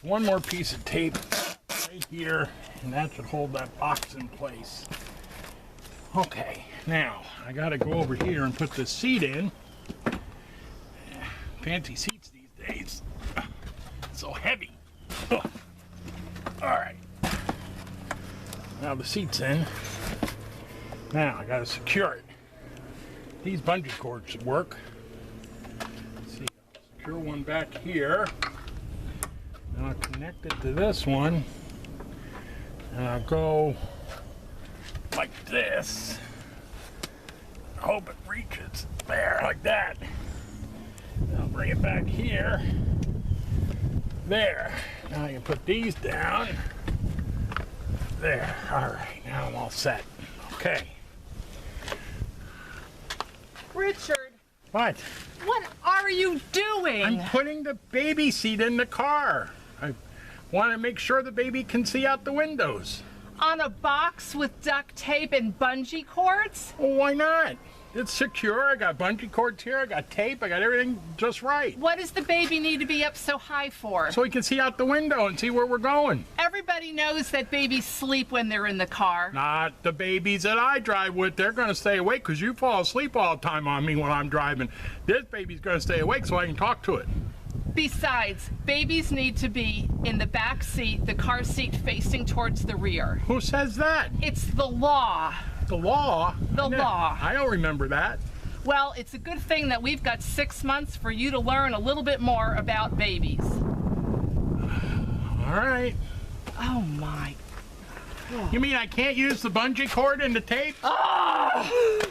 one more piece of tape right here, and that should hold that box in place. Okay, now I gotta go over here and put the seat in. Fancy seats these days. So heavy. All right. Now the seat's in. Now I gotta secure it. These bungee cords should work. Let's see, I'll secure one back here. And I'll connect it to this one. And I'll go like this. I hope it reaches there, like that. I'll bring it back here. There. Now I can put these down. There. All right. Now I'm all set. Okay. Richard. What? What are you doing? I'm putting the baby seat in the car. I want to make sure the baby can see out the windows. On a box with duct tape and bungee cords? Well, why not? It's secure. I got bungee cords here. I got tape. I got everything just right. What does the baby need to be up so high for? So he can see out the window and see where we're going. Everybody knows that babies sleep when they're in the car. Not the babies that I drive with. They're going to stay awake because you fall asleep all the time on me when I'm driving. This baby's going to stay awake so I can talk to it. Besides, babies need to be in the back seat, the car seat facing towards the rear. Who says that? It's the law. The law? The law. I don't remember that. Well, it's a good thing that we've got 6 months for you to learn a little bit more about babies. All right. Oh my. You mean I can't use the bungee cord and the tape? Oh!